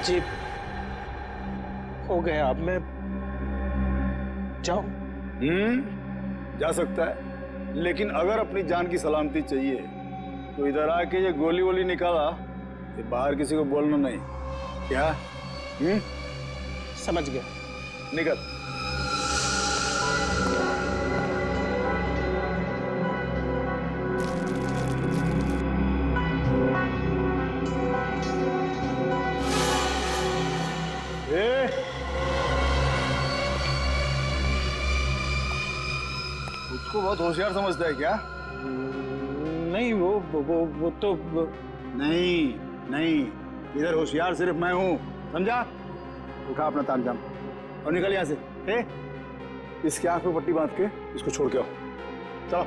जी हो गया, अब मैं जाऊं? जा सकता है, लेकिन अगर अपनी जान की सलामती चाहिए तो इधर आके ये गोली वोली निकाला, ये बाहर किसी को बोलना नहीं। क्या? समझ गया। निकल। उसको बहुत होशियार समझता है क्या? नहीं, वो तो नहीं नहीं, इधर होशियार सिर्फ मैं हूं, समझा? उठा अपना तामझाम और निकल यहां से। इसके आंख में पट्टी बांध के इसको छोड़ के आओ। चलो।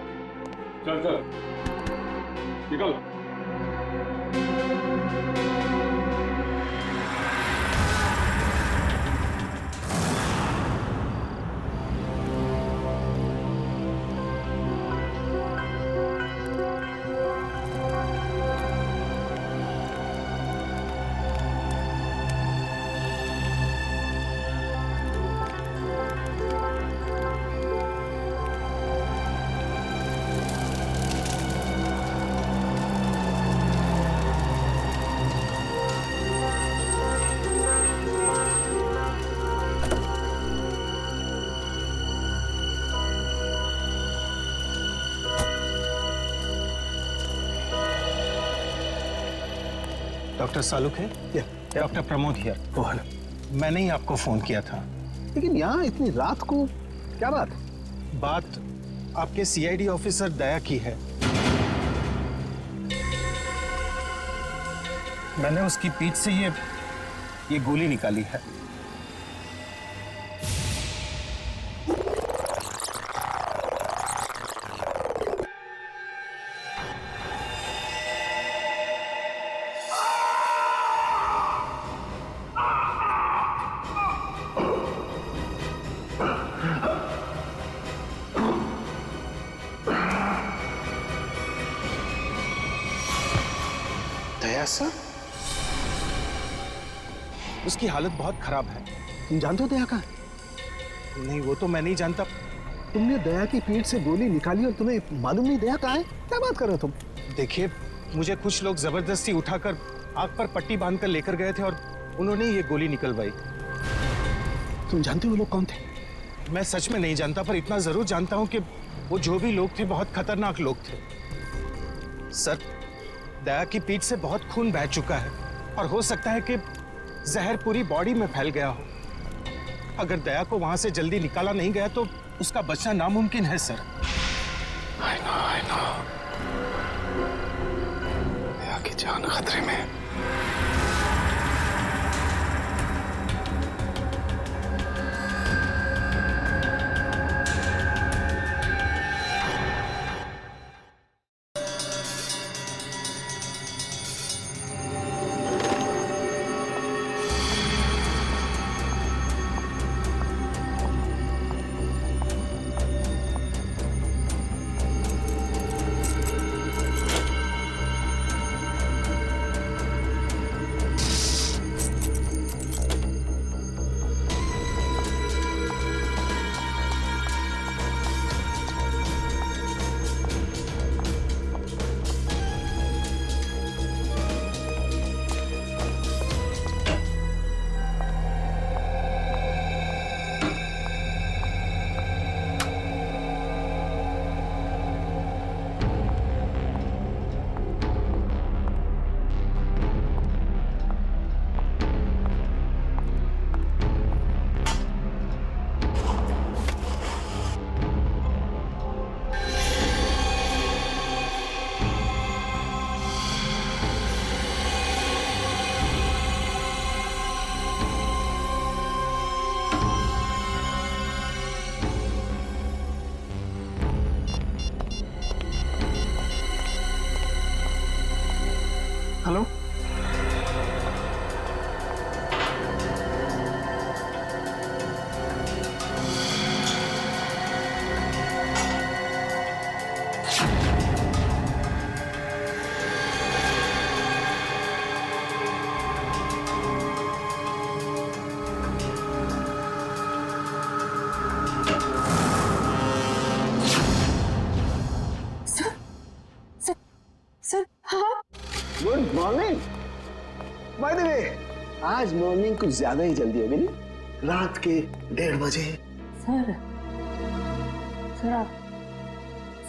चल चल निकल। डॉक्टर सालुक है? Doctor Pramod here. मैंने ही आपको फोन किया था। लेकिन यहाँ इतनी रात को क्या बात? बात आपके सीआईडी ऑफिसर दया की है। मैंने उसकी पीठ से ये गोली निकाली है। दया सर? उसकी हालत बहुत खराब है। तुम जानते हो दया का? नहीं, वो तो मैं नहीं जानता। तुमने दया की पीठ से गोली निकाली और तुम्हें मालूम नहीं दया कहाँ है? क्या बात कर रहे हो तुम? देखिए, मुझे कुछ लोग जबरदस्ती उठाकर आग पर पट्टी बांधकर लेकर गए थे और उन्होंने ये गोली निकलवाई। तुम जानते हो वो लोग कौन थे? मैं सच में नहीं जानता, पर इतना जरूर जानता हूं कि वो जो भी लोग थे बहुत खतरनाक लोग थे। सर, दया की पीठ से बहुत खून बह चुका है और हो सकता है कि जहर पूरी बॉडी में फैल गया हो। अगर दया को वहां से जल्दी निकाला नहीं गया तो उसका बचना नामुमकिन है सर। I know। दया की जान खतरे में। हेलो? बाय द वे, आज मॉर्निंग कुछ ज्यादा ही जल्दी हो गई नहीं? रात के 1:30 बजे। सर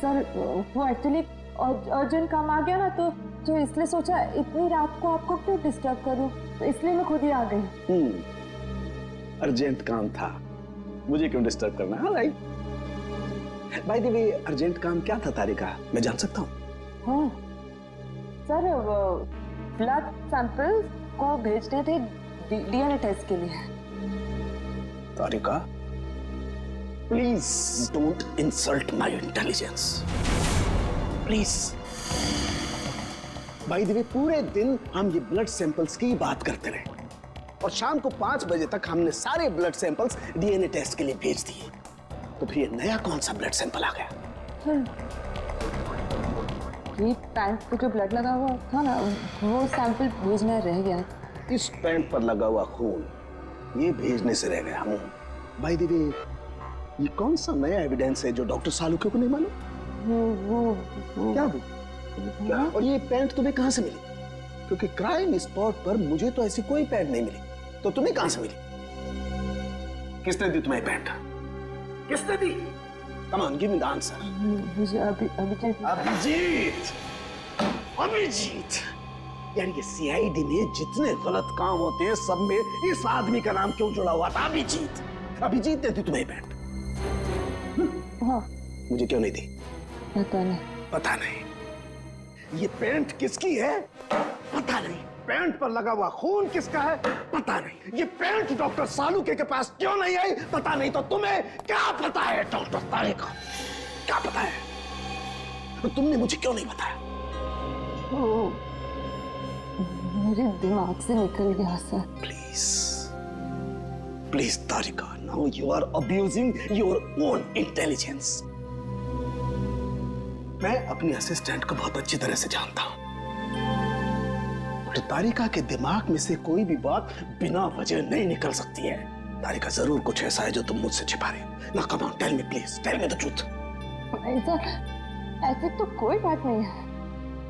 सर वो एक्चुअली अर्जेंट काम आ गया ना, तो इसलिए सोचा इतनी रात को आपको क्यों डिस्टर्ब करूं, तो इसलिए मैं खुद ही आ गई। अर्जेंट काम था, मुझे क्यों डिस्टर्ब करना है? Right. Bye the way, urgent काम क्या था तारिका, मैं जान सकता हूँ? हाँ सर, ब्लड सैंपल को भेजने थे डीएनए टेस्ट के लिए। Tarika, please don't insult my intelligence, please. By the way, पूरे दिन हम ये ब्लड सैंपल्स की बात करते रहे और शाम को 5 बजे तक हमने सारे ब्लड सैंपल्स डीएनए टेस्ट के लिए भेज दिए। तो फिर ये नया कौन सा ब्लड सैंपल आ गया? ये पैंट पे जो ब्लड लगा हुआ था ना, वो सैंपल भेजना रह गया। इस पैंट पर लगा हुआ खून ये भेजने से रह गया। बाय द वे, ये कौन सा नया एविडेंस है जो डॉक्टर सालुके को नहीं मालूम? वो क्या क्या? और ये पैंट तुम्हें कहां से मिली? क्योंकि क्राइम स्पॉट पर मुझे तो ऐसी कोई पैंट नहीं मिली, तो तुम्हें कहां से मिली? किसने दी तुम्हें पैंट? किसने दी? Come on, give me the answer. मुझे अभिजीत यार, ये सीआईडी में जितने गलत काम होते हैं सब में इस आदमी का नाम क्यों जुड़ा हुआ था? अभिजीत ने दी तुम्हें पैंट? हाँ। मुझे क्यों नहीं दी? पता नहीं। ये पैंट किसकी है? पता नहीं। पैंट पर लगा हुआ खून किसका है? पता नहीं। ये पैंट डॉक्टर सालुके के पास क्यों नहीं आई? पता नहीं। तो तुम्हें क्या पता है डॉक्टर तारिका? क्या पता है? तो तुमने मुझे क्यों नहीं बताया? मेरे दिमाग से निकल गया sir. Please Tarika, now you are abusing your own intelligence. मैं अपनी असिस्टेंट को बहुत अच्छी तरह से जानता हूं। तारिका के दिमाग में से कोई भी बात बिना वजह नहीं निकल सकती है। तारिका, जरूर कुछ ऐसा है जो तुम मुझसे छिपा रहे हो। ना, come on, tell me please, tell me the truth. ऐसी तो कोई बात नहीं है।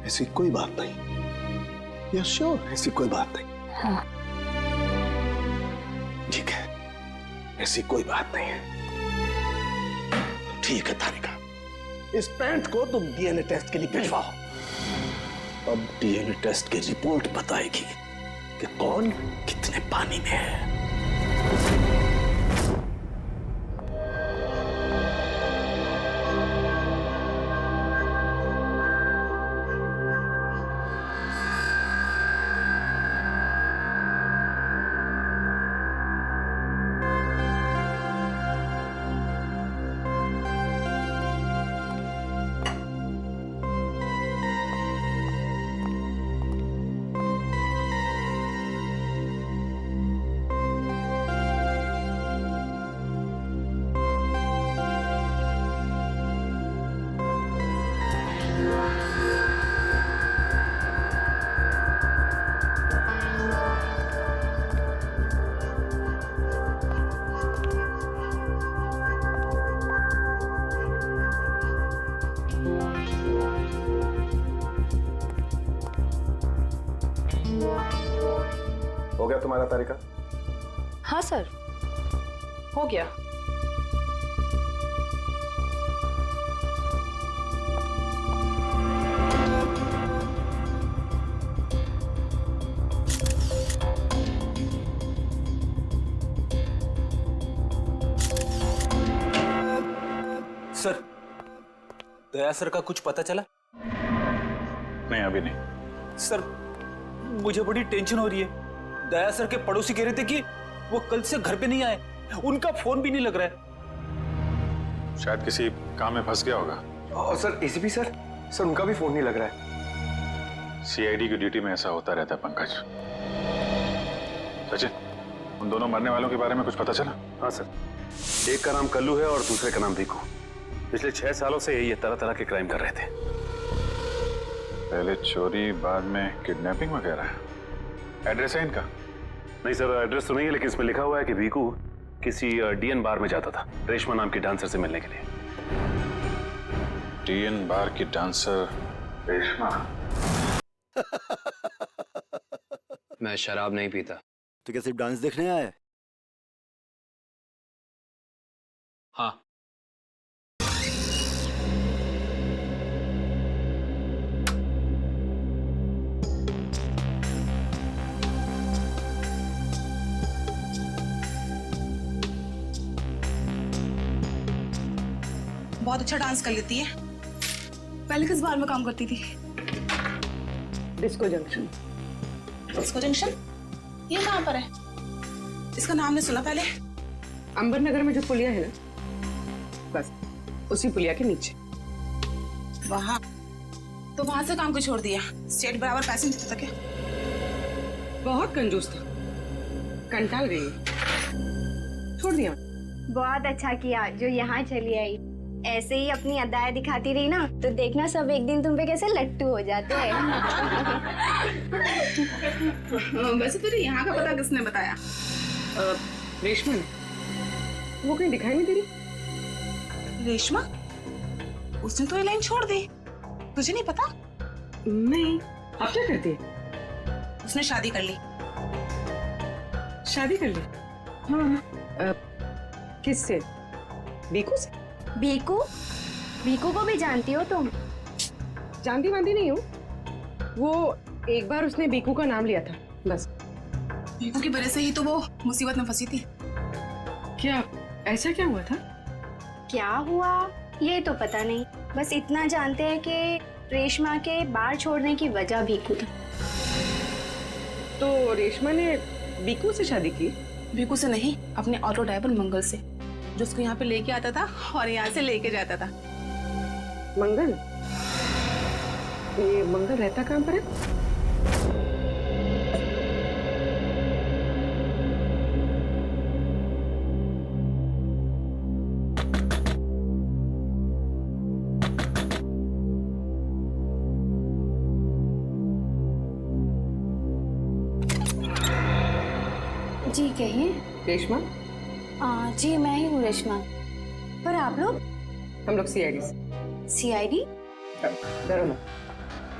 ऐसी कोई बात नहीं? या श्योर ऐसी कोई बात नहीं? हाँ। ठीक है, ऐसी कोई बात नहीं है। ठीक है तारिका, इस पैंट को तुम डीएनए टेस्ट के लिए भिजवाओ। अब डीएनए टेस्ट की रिपोर्ट बताएगी कि कौन कितने पानी में है। हो गया तुम्हारा तारिका? हाँ सर, हो गया। सर, दया सर का कुछ पता चला? नहीं, अभी नहीं। सर, मुझे बड़ी टेंशन हो रही है। दया सर के पड़ोसी कह रहे थे कि वो कल से घर पे नहीं आए, उनका फोन भी नहीं लग रहा है। शायद किसी काम में फंस गया होगा। और सर एसीपी सर उनका भी फोन नहीं लग रहा है। सीआईडी की ड्यूटी में ऐसा होता रहता है पंकज। सचिन, उन दोनों मरने वालों के बारे में कुछ पता चला? हाँ सर, एक का नाम कल्लू है और दूसरे का नाम भीकू। पिछले 6 सालों से ये तरह तरह के क्राइम कर रहे थे। पहले चोरी, बाद में किडनैपिंग वगैरह। एड्रेस है इनका? नहीं सर, एड्रेस तो नहीं है, लेकिन इसमें लिखा हुआ है कि भीकू किसी डीएन बार में जाता था रेशमा नाम की डांसर से मिलने के लिए। डीएन बार की डांसर रेशमा? मैं शराब नहीं पीता। तो क्या सिर्फ डांस देखने आया है? हाँ। बहुत अच्छा डांस कर लेती है। पहले किस बार में काम करती थी? Disco junction. Disco junction? ये कहाँ पर है? इसका नाम नहीं सुना पहले। अंबर नगर में जो पुलिया है ना, बस उसी पुलिया के नीचे। वहाँ तो वहां से काम को छोड़ दिया। स्टेट बराबर पैसे नहीं देता क्या? बहुत कंजूस था, कंटाल गई, छोड़ दिया। बहुत अच्छा किया जो यहाँ चली आई। ऐसे ही अपनी अदाएं दिखाती रही ना तो देखना सब एक दिन तुम पे कैसे लट्टू हो जाते हैं। वैसे तुझे यहाँ का पता किसने बताया? रेशमा, वो कहीं दिखाई नहीं दे रही। रेशमा? उसने तो ये लाइन छोड़ दी, तुझे नहीं पता? नहीं। अब क्या करती है? उसने शादी कर ली। शादी कर ली? हाँ। किससे? बीकू से? बीकू? बीकू को भी जानती हो तुम? जानती वांती नहीं हूँ, वो एक बार उसने बीकू का नाम लिया था बस। बीकू की वजह से ही तो वो मुसीबत में फंसी थी। क्या ऐसा क्या हुआ था? क्या हुआ ये तो पता नहीं, बस इतना जानते हैं कि रेशमा के बार छोड़ने की वजह बीकू था। तो रेशमा ने बीकू से शादी की? बीकू से नहीं, अपने ऑटो ड्राइवर मंगल से, जो उसको यहाँ पे लेके आता था और यहाँ से लेके जाता था। मंगल? ये मंगल रहता कहाँ पर है? जी कहिए। रेशमा? जी मैं ही हूँ रेशमा। पर आप लोग? हम लोग सीआईडी से। सीआईडी? डरो ना,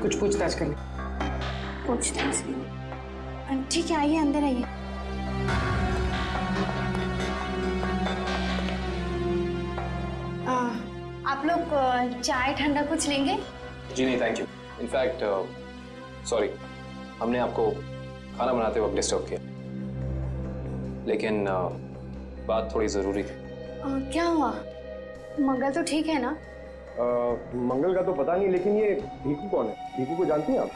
कुछ पूछताछ कर ले। पूछताछ? ठीक है, आइए अंदर आइए। आप लोग चाय ठंडा कुछ लेंगे? जी नहीं, थैंक यू। इनफैक्ट सॉरी, हमने आपको खाना बनाते वक्त डिस्टर्ब किया, लेकिन बात थोड़ी जरूरी थी। क्या हुआ? मंगल तो ठीक है ना? मंगल का तो पता नहीं, लेकिन ये भीकू कौन है? भीकू को जानती हैं आप?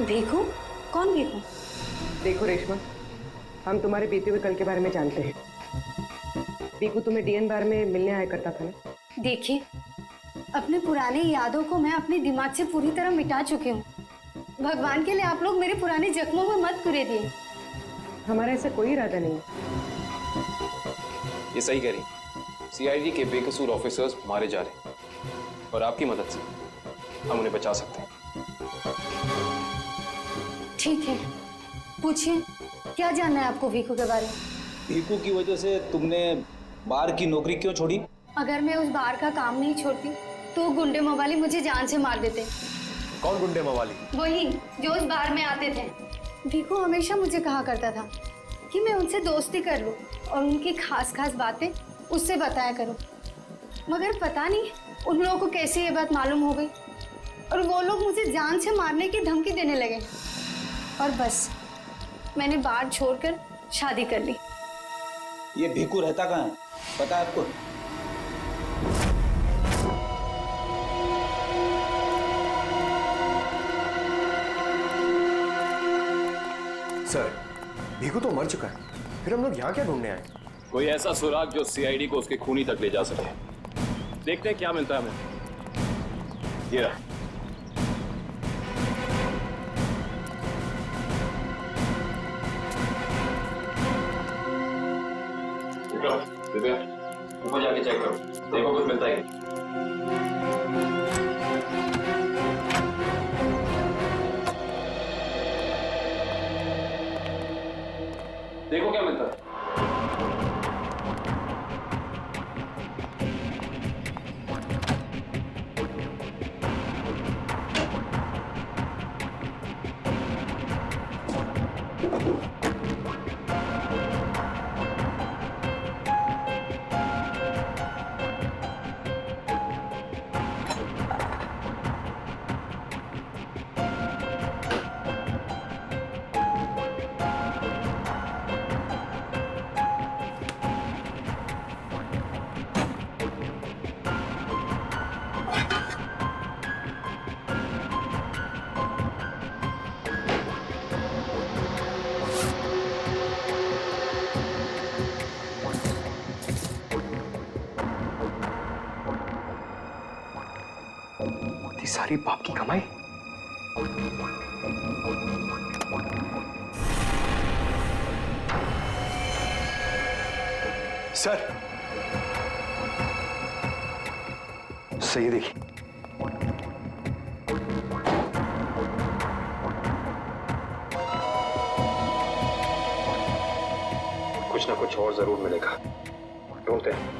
भीकू? कौन भीकू? देखो रेशमा, हम तुम्हारे बीते हुए कल के बारे में जानते हैं। भीकू तुम्हें डीएन बार में मिलने आया करता था ना? देखिए, अपनी पुरानी यादों को मैं अपने दिमाग से पूरी तरह मिटा चुकी हूँ। भगवान के लिए आप लोग मेरे पुराने जख्मों में मत कुरेदिए। हमारा ऐसा कोई इरादा नहीं। ये सही कह रही। सीआईडी के बेकसूर ऑफिसर्स मारे जा रहे हैं और आपकी मदद से हम उन्हें बचा सकते हैं। ठीक है, पूछिए, क्या जानना है आपको भीकू के बारे में? भीकू की वजह से तुमने बार की नौकरी क्यों छोड़ी? अगर मैं उस बार का काम नहीं छोड़ती तो गुंडे मवाली मुझे जान से मार देते। कौन गुंडे मवाली? वही जो उस बार में आते थे। भीकू हमेशा मुझे कहा करता था कि मैं उनसे दोस्ती कर लूं और उनकी खास खास बातें उससे बताया करूं, मगर पता नहीं उन लोगों को कैसे ये बात मालूम हो गई और वो लोग मुझे जान से मारने की धमकी देने लगे और बस मैंने बार छोड़कर शादी कर ली। ये भीकू रहता कहाँ है, पता है आपको? सर, भीकू तो मर चुका है, फिर हम लोग यहाँ क्या ढूंढने आए? कोई ऐसा सुराग जो सीआईडी को उसके खूनी तक ले जा सके। देखते हैं क्या मिलता है हमें। ये रहा। दिव्या, ऊपर जाके चेक करो, देखो कुछ मिलता है। देखो क्या मिलता है। सारी बाप की कमाई। सर, सही देखिए। कुछ ना कुछ और जरूर मिलेगा, ढूंढते हैं।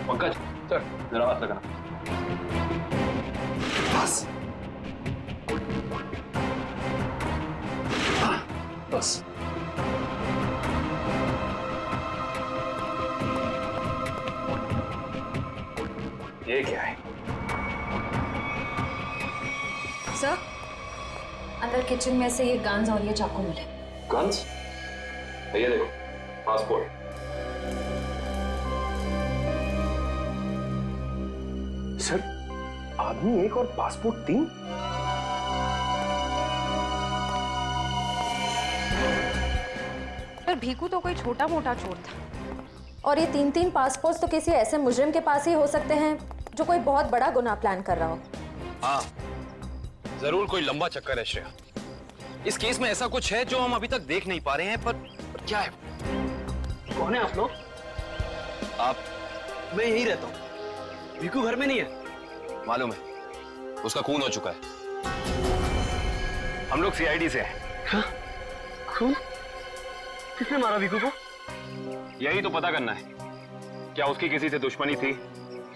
पंकज सर, जरा हाथ लगाना। बस बस। ये क्या है? सर, अंदर किचन में से ये गन्स और ये चाकू मिले। गन्स? ये देखो, पासपोर्ट। सर, आदमी एक और पासपोर्ट 3? पर भीकू तो कोई छोटा मोटा चोर था, और ये 3-3 पासपोर्ट तो किसी ऐसे मुजरिम के पास ही हो सकते हैं जो कोई बहुत बड़ा गुनाह प्लान कर रहा हो। हाँ, जरूर कोई लंबा चक्कर है श्रेया। इस केस में ऐसा कुछ है जो हम अभी तक देख नहीं पा रहे हैं, पर क्या है? कौन है आप लोग? आप? मैं यहीं रहता हूँ। भीकू घर में नहीं है। मालूम है, उसका खून हो चुका है। हम लोग सीआईडी से हैं। हाँ? खून? किसने मारा भीकू को? यही तो पता करना है, क्या उसकी किसी से दुश्मनी थी?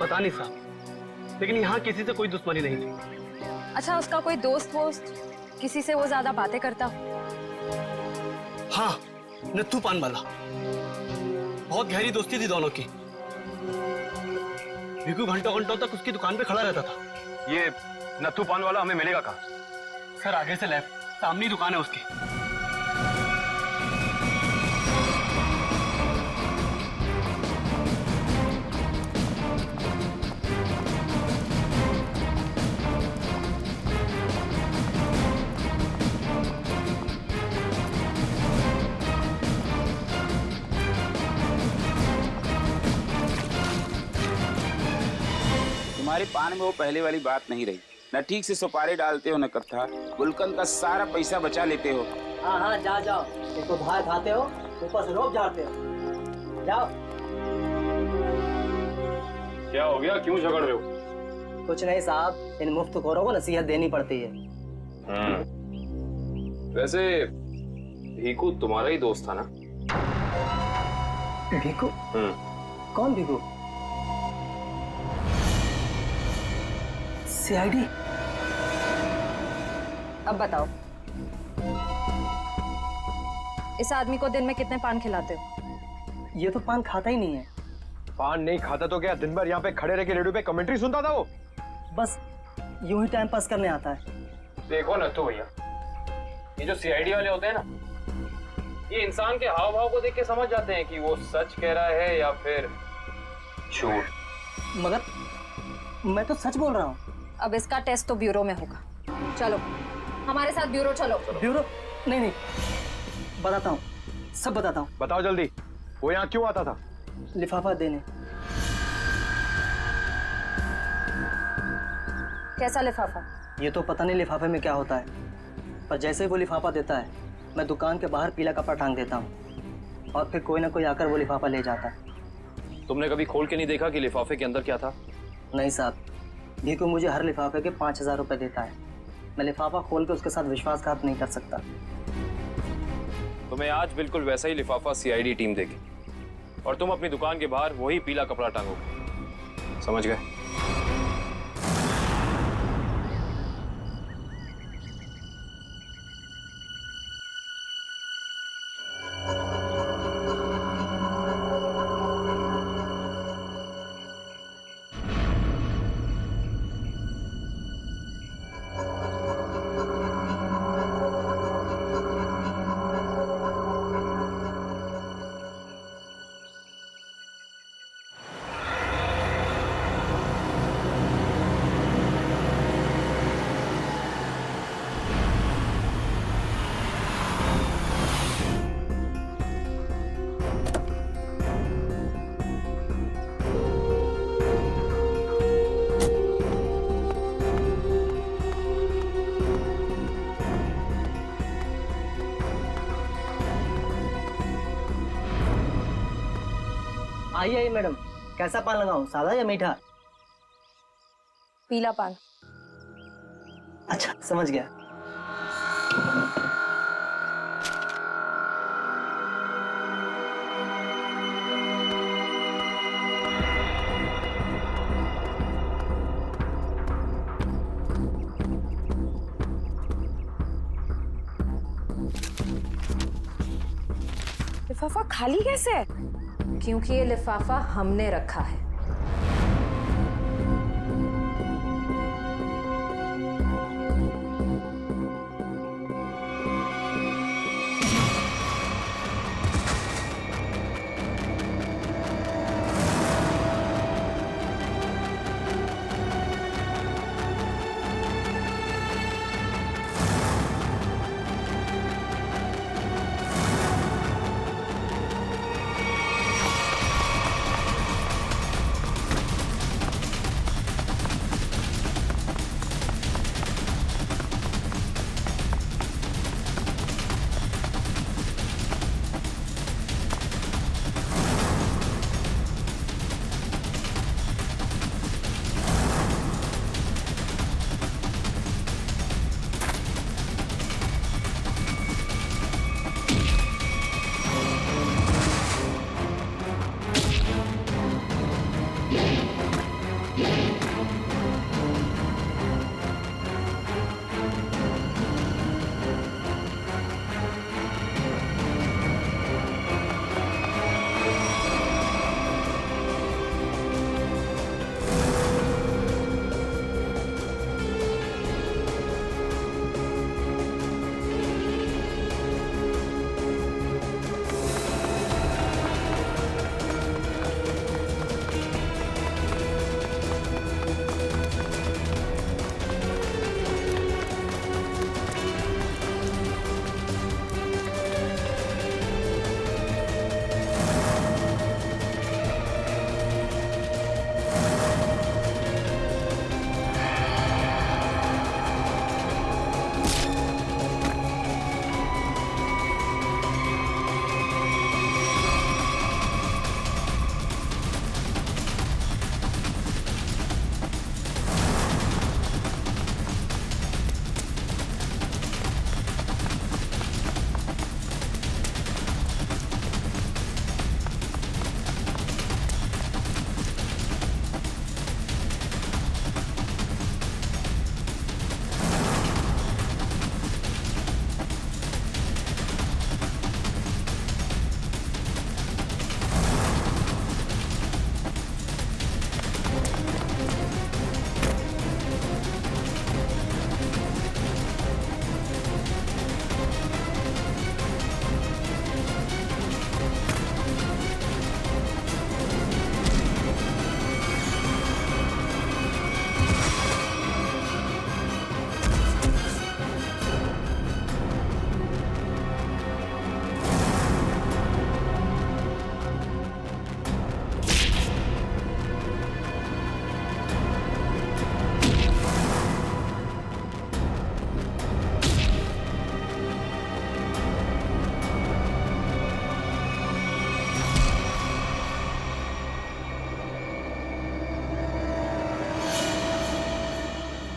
पता नहीं साहब, लेकिन यहाँ किसी से कोई दुश्मनी नहीं थी। अच्छा, उसका कोई दोस्त वोस्त, किसी से वो ज्यादा बातें करता? हाँ, नत्थू पान वाला। बहुत गहरी दोस्ती थी दोनों की। भीकू घंटों घंटों तक उसकी दुकान पे खड़ा रहता था। ये नत्थू पान वाला हमें मिलेगा कहाँ? सर, आगे से लेफ्ट, सामने ही दुकान है उसकी। तुम्हारे पान में वो पहले वाली बात नहीं रही। न ठीक से सुपारी डालते हो न कत्था। गुलकंद का सारा पैसा बचा लेते हो। हाँ हाँ, जाओ। एक तो धार खाते हो, ऊपर से रोब झाड़ते हो। जाओ। क्या हो गया, क्यों झगड़ रहे हो? कुछ नहीं साहब, इन मुफ्तखोरों को नसीहत देनी पड़ती है। वैसे भीकू तुम्हारा ही दोस्त था ना? भीकू? कौन भीकू? सीआईडी? अब बताओ, इस आदमी को दिन में कितने पान खिलाते हो? ये तो पान खाता ही नहीं है। पान नहीं खाता तो क्या दिन भर यहाँ पे खड़े रह के रेडियो पे कमेंट्री सुनता था वो? बस यूं ही टाइम पास करने आता है। देखो नत्थू भैया, ये जो सीआईडी वाले होते हैं ना, ये इंसान के हाव भाव को देख के समझ जाते हैं कि वो सच कह रहा है या फिर झूठ। मगर मैं तो सच बोल रहा हूँ। अब इसका टेस्ट तो ब्यूरो में होगा। चलो हमारे साथ ब्यूरो चलो। ब्यूरो? नहीं, बताता हूँ, सब बताता हूँ। बताओ जल्दी, वो यहाँ क्यों आता था? लिफाफा देने। कैसा लिफाफा? ये तो पता नहीं लिफाफे में क्या होता है, पर जैसे ही वो लिफाफा देता है, मैं दुकान के बाहर पीला कपड़ा टांग देता हूँ और फिर कोई ना कोई आकर वो लिफाफा ले जाता है। तुमने कभी खोल के नहीं देखा कि लिफाफे के अंदर क्या था? नहीं साहब, भीकू मुझे हर लिफाफे के 5000 रुपए देता है। मैं लिफाफा खोल के उसके साथ विश्वासघात नहीं कर सकता। तुम्हें आज बिल्कुल वैसा ही लिफाफा सीआईडी टीम देगी और तुम अपनी दुकान के बाहर वही पीला कपड़ा टांगोगे। समझ गए? आइए मैडम, कैसा पान लगाऊं, सादा या मीठा? पीला पान। अच्छा, समझ गया। लिफाफा खाली कैसे है? क्योंकि ये लिफाफा हमने रखा है।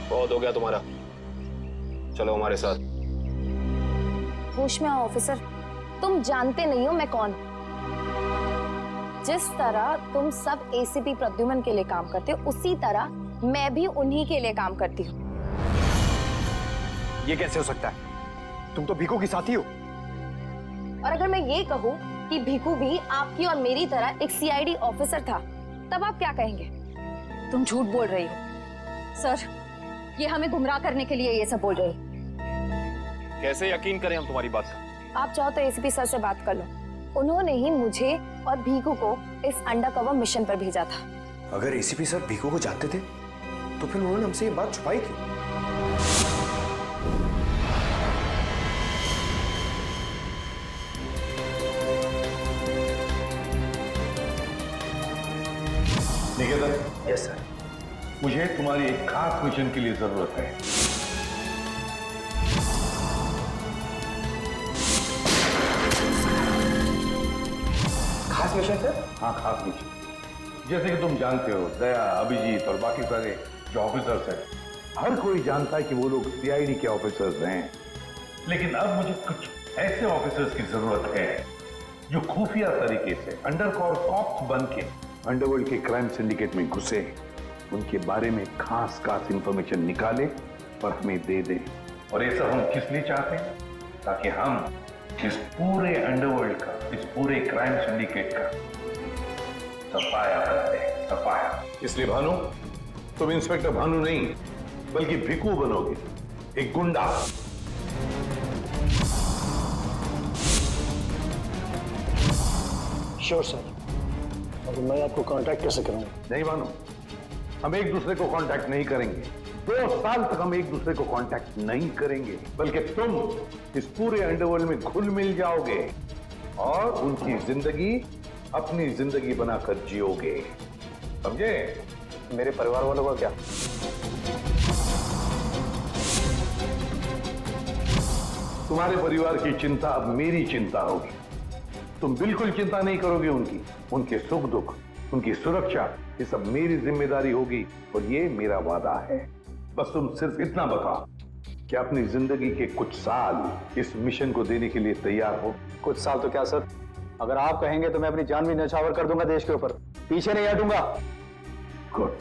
बहुत हो गया तुम्हारा, चलो हमारे साथ। होश में आओ ऑफिसर, तुम जानते नहीं हो मैं कौन। जिस तरह तुम सब एसीपी प्रद्युमन के लिए काम करते हो, उसी तरह मैं भी उन्हीं के लिए काम करती हूँ। ये कैसे हो सकता है? तुम तो भीखू की साथी हो। और अगर मैं ये कहूँ कि भीखू भी आपकी और मेरी तरह एक सीआईडी ऑफिसर था, तब आप क्या कहेंगे? तुम झूठ बोल रही हो सर, ये हमें गुमराह करने के लिए ये सब बोल रही है। कैसे यकीन करें हम तुम्हारी बात का? आप चाहो तो एसीपी सर से बात कर लो, उन्होंने ही मुझे और भीखू को इस अंडरकवर मिशन पर भेजा था। अगर एसीपी सर भीखू को जानते थे तो फिर उन्होंने हमसे ये बात छुपाई क्यों? निकेतन। Yes sir. मुझे तुम्हारी एक खास मिशन के लिए जरूरत है। खास मिशन सर? हाँ, खास मिशन। जैसे कि तुम जानते हो, दया, अभिजीत और बाकी सारे जो ऑफिसर्स हैं, हर कोई जानता है कि वो लोग सीआईडी के ऑफिसर्स हैं। लेकिन अब मुझे कुछ ऐसे ऑफिसर्स की जरूरत है जो खुफिया तरीके से अंडरकवर कॉप्स बन के अंडरवर्ल्ड के क्राइम सिंडिकेट में घुसे, उनके बारे में खास इंफॉर्मेशन निकाले और हमें दे दे। और ये सब हम किस लिए चाहते हैं? ताकि हम इस पूरे अंडरवर्ल्ड का, इस पूरे क्राइम सिंडिकेट का सफाया करते हैं, सफाया। इसलिए भानु, तुम इंस्पेक्टर भानु नहीं बल्कि भिकू बनोगे, एक गुंडा। Sure sir. और मैं आपको कांटेक्ट कैसे करूंगा? नहीं भानु, हम एक दूसरे को कांटेक्ट नहीं करेंगे। 2 साल तक हम एक दूसरे को कांटेक्ट नहीं करेंगे, बल्कि तुम इस पूरे अंडरवर्ल्ड में घुल मिल जाओगे और उनकी जिंदगी अपनी जिंदगी बनाकर जियोगे, समझे? मेरे परिवार वालों का क्या? तुम्हारे परिवार की चिंता अब मेरी चिंता होगी। तुम बिल्कुल चिंता नहीं करोगे उनकी, उनके सुख दुख, उनकी सुरक्षा, ये सब मेरी जिम्मेदारी होगी और ये मेरा वादा है। बस तुम सिर्फ इतना बताओ कि अपनी जिंदगी के कुछ साल इस मिशन को देने के लिए तैयार हो। कुछ साल तो क्या सर, अगर आप कहेंगे तो मैं अपनी जान भी न्यौछावर कर दूंगा देश के ऊपर, पीछे नहीं हटूंगा। गुड।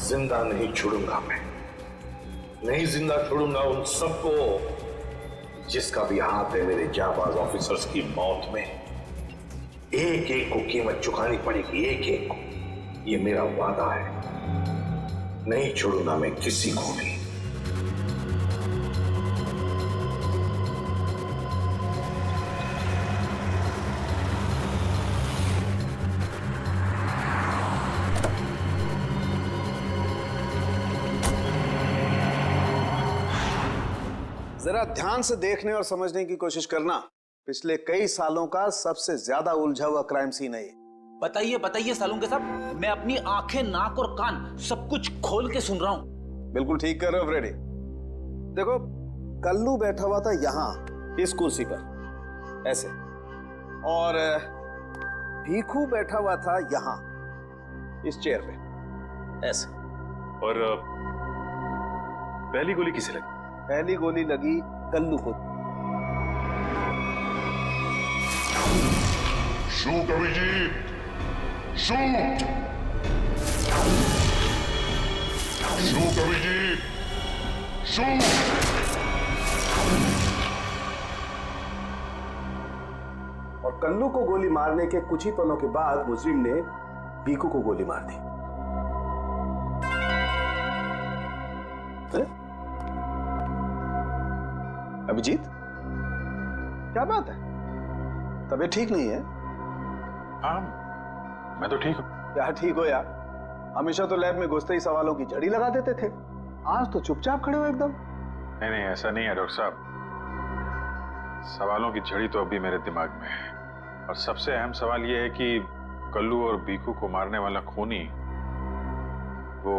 जिंदा नहीं छोड़ूंगा मैं, नहीं जिंदा छोड़ूंगा उन सबको जिसका भी हाथ है मेरे जाबाज ऑफिसर्स की मौत में। एक एक को कीमत चुकानी पड़ेगी, एक एक को। ये मेरा वादा है, नहीं छोड़ूंगा मैं किसी को भी। जरा ध्यान से देखने और समझने की कोशिश करना। पिछले कई सालों का सबसे ज्यादा उलझा हुआ क्राइम सीन है ये। बताइए बताइए सालुंके साहब, मैं अपनी आंखें, नाक और कान सब कुछ खोल के सुन रहा हूं। बिल्कुल ठीक कर रहे हो फ्रेडी। देखो, कल्लू बैठा हुआ था यहाँ इस कुर्सी पर ऐसे, और भीखू बैठा हुआ था यहाँ इस चेयर पे ऐसे। और पहली गोली किसे लगी? पहली गोली लगी कल्लू को। Shoot Abhijeet, shoot, shoot Abhijeet, shoot. और कल्लू को गोली मारने के कुछ ही पलों के बाद मुजरिम ने भीखू को गोली मार दी। अभिजीत, क्या बात है? तबीयत ठीक नहीं है? हाँ, मैं तो ठीक हूँ। क्या ठीक हो यार? हमेशा तो लैब में घुसते ही सवालों की झड़ी लगा देते थे, आज तो चुपचाप खड़े हो एकदम। नहीं नहीं, ऐसा नहीं है डॉक्टर साहब। सवालों की झड़ी तो अभी मेरे दिमाग में है, और सबसे अहम सवाल यह है कि कल्लू और बीकू को मारने वाला खूनी वो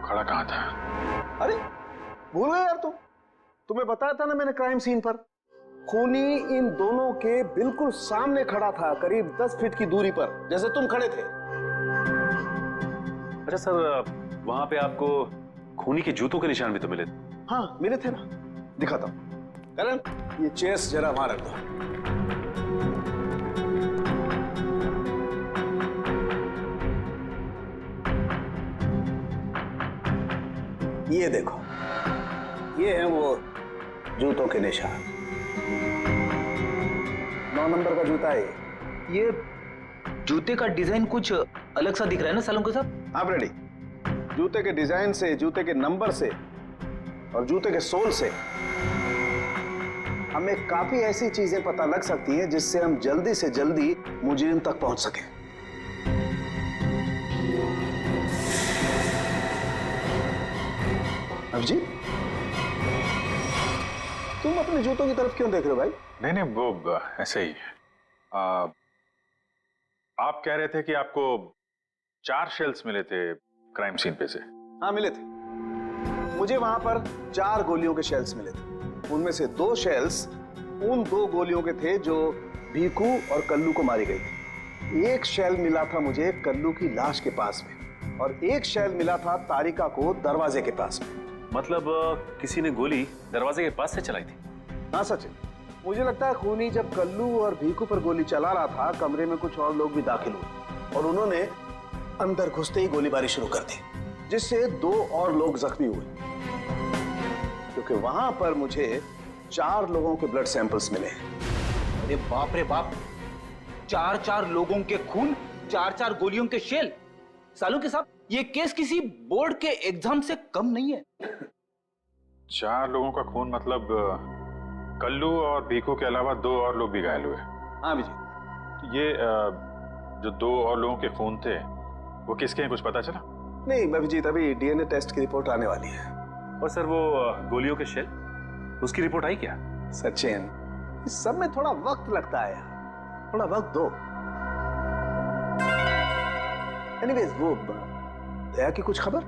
खड़ा कहाँ था? अरे भूल गए यार तुम? तुम्हें बताया था ना मैंने क्राइम सीन पर, खूनी इन दोनों के बिल्कुल सामने खड़ा था, करीब 10 फीट की दूरी पर, जैसे तुम खड़े थे। अच्छा सर, वहां पे आपको खूनी के जूतों के निशान भी तो मिले थे? हाँ मिले थे ना, दिखाता हूं। करण, ये चेस्ट जरा वहां रख दो। ये देखो, ये है वो जूतों के निशान। 9 नंबर का जूता है ये। जूते का डिजाइन कुछ अलग सा दिख रहा है ना सालुंके साहब? हाँ रेडी। जूते के डिजाइन से, जूते के नंबर से और जूते के सोल से हमें काफी ऐसी चीजें पता लग सकती हैं जिससे हम जल्दी से जल्दी मुजरिम तक पहुंच सकें। अभिजीत, तुम अपने जूतों की तरफ क्यों देख रहे हो भाई? नहीं नहीं, वो ऐसे ही। आप कह रहे थे कि आपको 4 शेल्स मिले थे क्राइम सीन पे से। हाँ मिले थे, मुझे वहां पर 4 गोलियों के शेल्स मिले थे। उनमें से 2 शेल्स उन 2 गोलियों के थे जो भीखू और कल्लू को मारी गई थी। एक शेल मिला था मुझे कल्लू की लाश के पास में और एक शेल मिला था तारिका को दरवाजे के पास में। मतलब किसी ने गोली दरवाजे के पास से चलाई थी? हाँ सचिन, मुझे लगता है खूनी जब कल्लू और भीखू पर गोली चला रहा था, कमरे में कुछ और लोग भी दाखिल हुए और उन्होंने अंदर घुसते ही गोलीबारी शुरू कर दी, जिससे 2 और लोग जख्मी हुए। क्योंकि वहां पर मुझे 4 लोगों के ब्लड सैंपल्स मिले हैं। अरे बाप रे बाप, 4 लोगों के खून, 4 गोलियों के शेल। सालू के साहब, ये केस किसी बोर्ड के एग्जाम से कम नहीं है। 4 लोगों का खून मतलब कल्लू और भीखू के अलावा 2 और लोग भी घायल हुए। हाँ विजय, ये जो 2 और लोगों के खून थे वो किसके हैं, कुछ पता चला? नहीं अभिजीत, अभी डीएनए टेस्ट की रिपोर्ट आने वाली है। और सर वो गोलियों के शेल, उसकी रिपोर्ट आई क्या? सचिन, इस सब में थोड़ा वक्त लगता है यार, थोड़ा वक्त दो। एनीवेज, वो दया की कुछ खबर?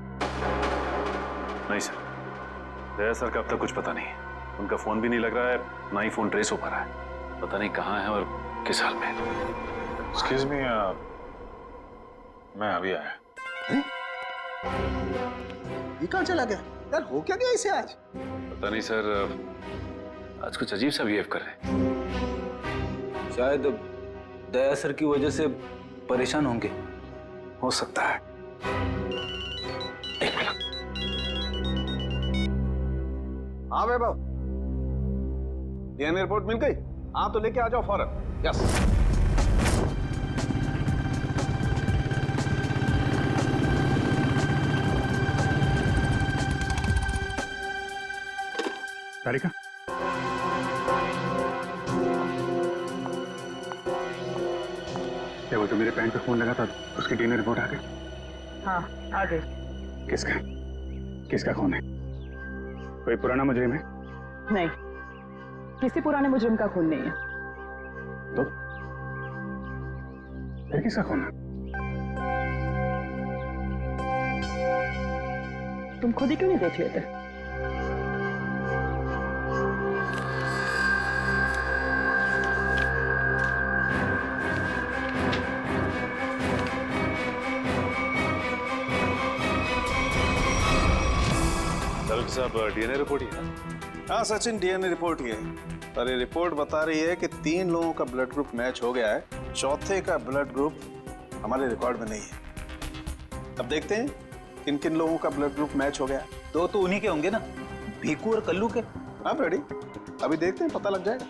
नहीं सर, दया सर का अब तक कुछ पता नहीं। उनका फोन भी नहीं लग रहा है, ना ही फोन ट्रेस हो पा रहा है। पता नहीं कहाँ है और किस हाल में। एक्सक्यूज मी, मैं अभी आया। ये कहाँ चला गया यार? हो क्या गया इसे आज? पता नहीं सर, आज कुछ अजीब सा बिहेव कर रहे हैं। शायद दया सर की वजह से परेशान होंगे। हो सकता है। एक मिनट। हाँ वैभव, डीएनए रिपोर्ट मिल गई? हाँ तो लेके आ जाओ फौरन। यस। तारिका, क्या वो जो मेरे पैंट पे खून लगा था उसकी डीएनए रिपोर्ट आ गई? हाँ आ गई। किसका किसका खून है? कोई पुराना मुजरिम है? नहीं, किसी पुराने मुजरिम का खून नहीं है। तो फिर किसका खून है? तुम खुद ही क्यों नहीं देख लेते? साहब, डीएनए रिपोर्ट ही है? हाँ सचिन, डीएनए रिपोर्ट ही है। पर ये रिपोर्ट बता रही है कि 3 लोगों का ब्लड ग्रुप मैच हो गया है, चौथे का ब्लड ग्रुप हमारे रिकॉर्ड में नहीं है। अब देखते हैं किन किन लोगों का ब्लड ग्रुप मैच हो गया है। 2 तो उन्हीं के होंगे ना, भीखू और कल्लू के। हाँ रेडी, अभी देखते हैं, पता लग जाएगा।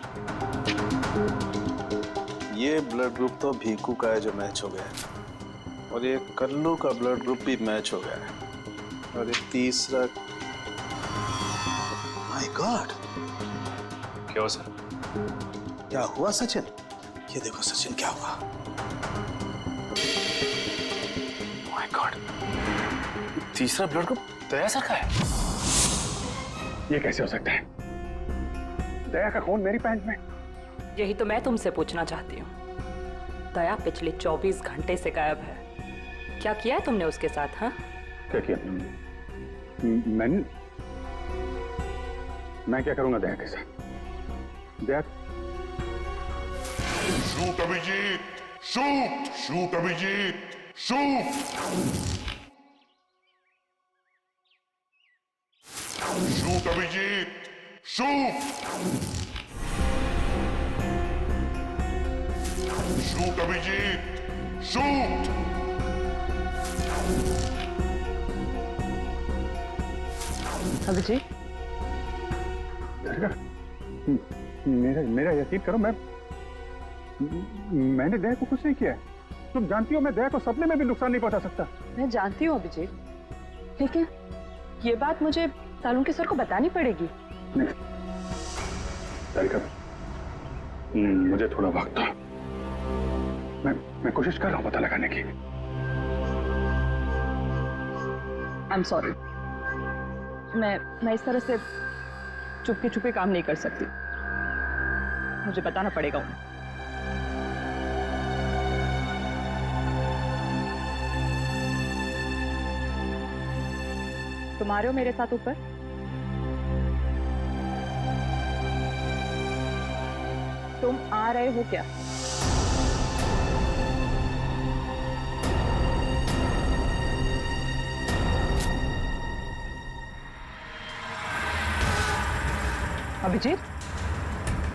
ये ब्लड ग्रुप तो भीखू का है जो मैच हो गया है, और ये कल्लू का ब्लड ग्रुप भी मैच हो गया है, और ये तीसरा। माय गॉड, क्या हुआ सर? क्या हुआ सचिन? ये देखो सचिन, क्या हुआ? माय गॉड, तीसरा ब्लड ग्रुप दया सर का है। ये कैसे हो सकता है? दया का खून मेरी पैंट में। यही तो मैं तुमसे पूछना चाहती हूँ। दया पिछले 24 घंटे से गायब है। क्या किया है तुमने उसके साथ? हाँ, क्या किया? मैं क्या करूंगा दया के साथ? Daya, shoot Abhijeet, shoot, shoot Abhijeet, shoot, shoot Abhijeet, shoot, shoot Abhijeet, shoot. Abhijeet, मेरा यकीन करो, मैंने दया को कुछ नहीं किया है। तुम जानती हो मैं दया को सपने में भी नुकसान नहीं पहुंचा सकता। मैं जानती हूँ अभिजीत, लेकिन ये बात मुझे सालून सर को बतानी पड़ेगी। तारिका, मुझे थोड़ा वक्त था। मैं कोशिश कर रहा हूँ पता लगाने की। आई एम सॉरी, मैं इस तरह से चुपके चुपके काम नहीं कर सकती, मुझे बताना पड़ेगा उन्हें। तुम आ रहे हो मेरे साथ ऊपर? तुम आ रहे हो क्या? अभिजीत,